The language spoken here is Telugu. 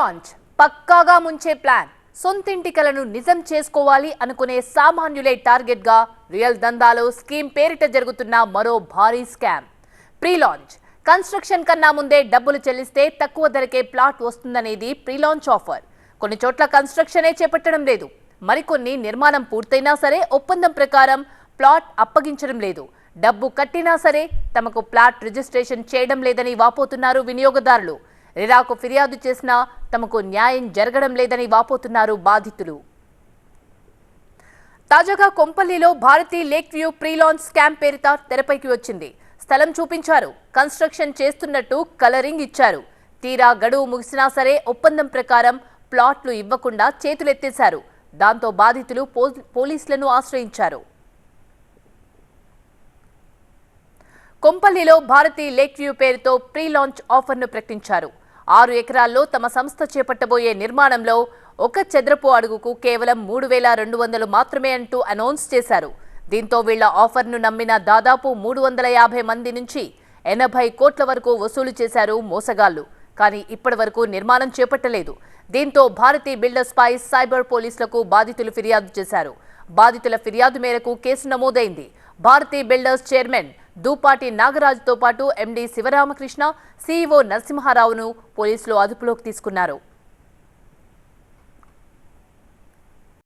లాంచ్ పక్కాగా ముంచే ప్లాన్ సొంతింటి కలను నిజం చేసుకోవాలి అనుకునే సామాన్యులే టార్గెట్ గా రియల్ దందాలో స్కీమ్ పేరిట జరుగుతున్న మరో భారీ స్కామ్. ప్రీ లాంచ్ కన్స్ట్రక్షన్ కన్నా ముందే డబ్బులు చెల్లిస్తే తక్కువ ధరకే ప్లాట్ వస్తుందనేది ప్రీ లాంచ్ ఆఫర్. కొన్ని చోట్ల కన్స్ట్రక్షనే చేపట్టడం లేదు, మరికొన్ని నిర్మాణం పూర్తయినా సరే ఒప్పందం ప్రకారం ప్లాట్ అప్పగించడం లేదు. డబ్బు కట్టినా సరే తమకు ప్లాట్ రిజిస్ట్రేషన్ చేయడం లేదని వాపోతున్నారు వినియోగదారులు. రెరాకు ఫిర్యాదు చేసినా తమకు న్యాయం జరగడం లేదని వాపోతున్నారు బాధితులు. తాజాగా కొంపల్లిలో Bharathi lake view pre launch scam పేరిట తెరపైకి వచ్చింది. స్థలం చూపించారు, కన్స్ట్రక్షన్ చేస్తున్నట్టు కలరింగ్ ఇచ్చారు. తీరా గడువు ముగిసినా సరే ఒప్పందం ప్రకారం ప్లాట్లు ఇవ్వకుండా చేతులెత్తేశారు. దాంతో బాధితులు పోలీసులను ఆశ్రయించారు. కొంపల్లిలో భారతీ లేక్ వ్యూ పేరుతో ప్రీ లాంచ్ ఆఫర్ను ప్రకటించారు. 6 ఎకరాల్లో తమ సంస్థ చేపట్టబోయే నిర్మాణంలో 1 చదరపు అడుగుకు కేవలం 3,200 మాత్రమే అంటూ అనౌన్స్ చేశారు. దీంతో వీళ్ల ఆఫర్ను నమ్మిన దాదాపు 350 మంది నుంచి 80 కోట్ల వరకు వసూలు చేశారు మోసగాళ్లు. కానీ ఇప్పటి వరకు నిర్మాణం చేపట్టలేదు. దీంతో భారతీ బిల్డర్స్ పై సైబర్ పోలీసులకు బాధితులు ఫిర్యాదు చేశారు. బాధితుల ఫిర్యాదు మేరకు కేసు నమోదైంది. భారతీ బిల్డర్స్ చైర్మన్ దూపాటి నాగరాజుతో పాటు ఎండీ శివరామకృష్ణ, సీఈఓ నరసింహారావును పోలీసులు అదుపులోకి తీసుకున్నారు.